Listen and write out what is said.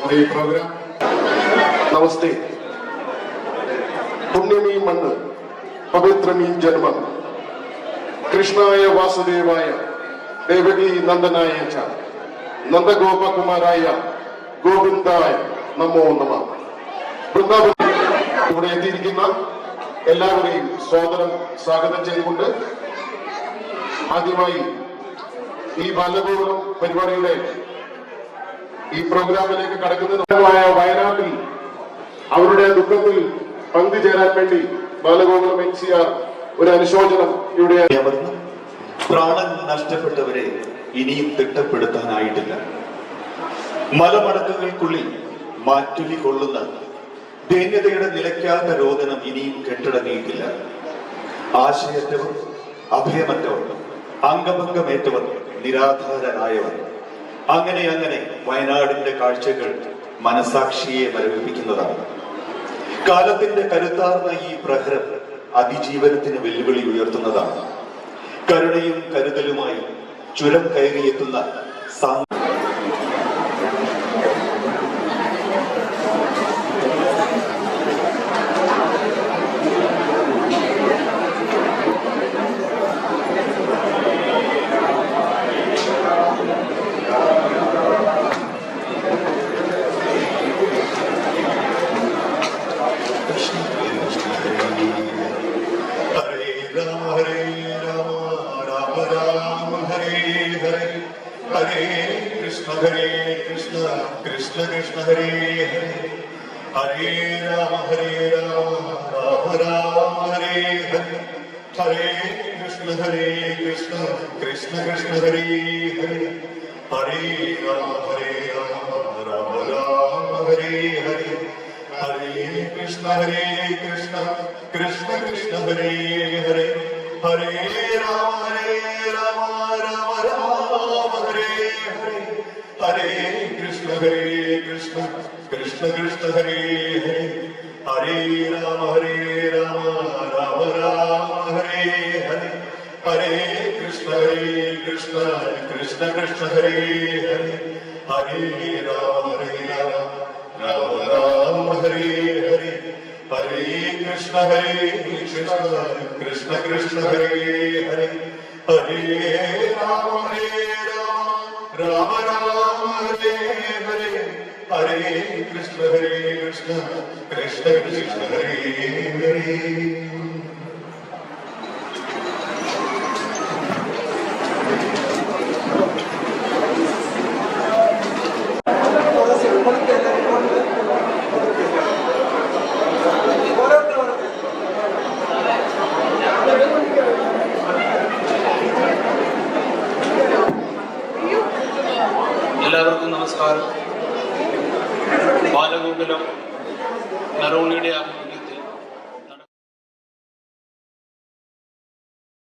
the program. Namaste. Punyami Mannu, Pavitrami Janma, Krishnaya Vasudevaya, Devaki Nandanaya Cha, Nanda Gopa Kumaraya, Govindaya, Namo Nama. Vrindavan ഇവിടെ എത്തിയിരിക്കുന്ന എല്ലാവരെയും സ്വാഗതം ചെയ്തുകൊണ്ട് ആദ്യമായി ഈ ബാലഗോകുലം പരിപാടിയുടെ ഈ പ്രോഗ്രാമിലേക്ക് കടക്കുന്നതായ വയനാട്ടിൽ അവരുടെ ദുഃഖത്തിൽ പങ്കുചേരാൻ വേണ്ടി ബാലഗോകുലം NCR ഒരു അനുശോചനം ഇവിടെ പ്രാണൻ നഷ്ടപ്പെട്ടവരെ ഇനിയും തിട്ടപ്പെടുത്താനായിട്ടില്ല. മലമടക്കുകൾക്കുള്ളിൽ മാറ്റുലി കൊള്ളുന്ന ദൈന്യതയുടെ നിലയ്ക്കാത്ത രോദനം ഇനിയും കെട്ടടങ്ങിയിട്ടില്ല. ആശയറ്റവർ, അഭയമറ്റവർ, അംഗഭംഗമേറ്റവർ, നിരാധാരനായവർ, അങ്ങനെ വയനാടിന്റെ കാഴ്ചകൾ മനസാക്ഷിയെ മരവിപ്പിക്കുന്നതാണ്. കാലത്തിന്റെ കരുത്താർന്ന ഈ പ്രഹരം അതിജീവനത്തിന് വെല്ലുവിളി ഉയർത്തുന്നതാണ്. കരുണയും കരുതലുമായി ചുരം കയറിയെത്തുന്ന Hare Krishna Krishna Krishna Hare Hare Hare Rama Rama Rama Hare Hare Hare Krishna Krishna Krishna Hare Hare Hare Rama Rama Rama Hare Hare Hare Krishna Krishna Krishna Hare Hare Hare Rama Rama Rama Hare Hare Hare Krishna Krishna Krishna Hare Hare Hare Rama Rama Rama Hare Hare Hare Krishna Krishna Krishna Hare Hare Hare Rama Rama Hare Hare Hare Krishna Krishna Krishna Hare Hare Hare Rama Rama Rama Hare Hare Hare Krishna Krishna Krishna Hare Hare. എല്ലാവർക്കും നമസ്കാരം. ബാലഗോകുലം നറോണിയുടെ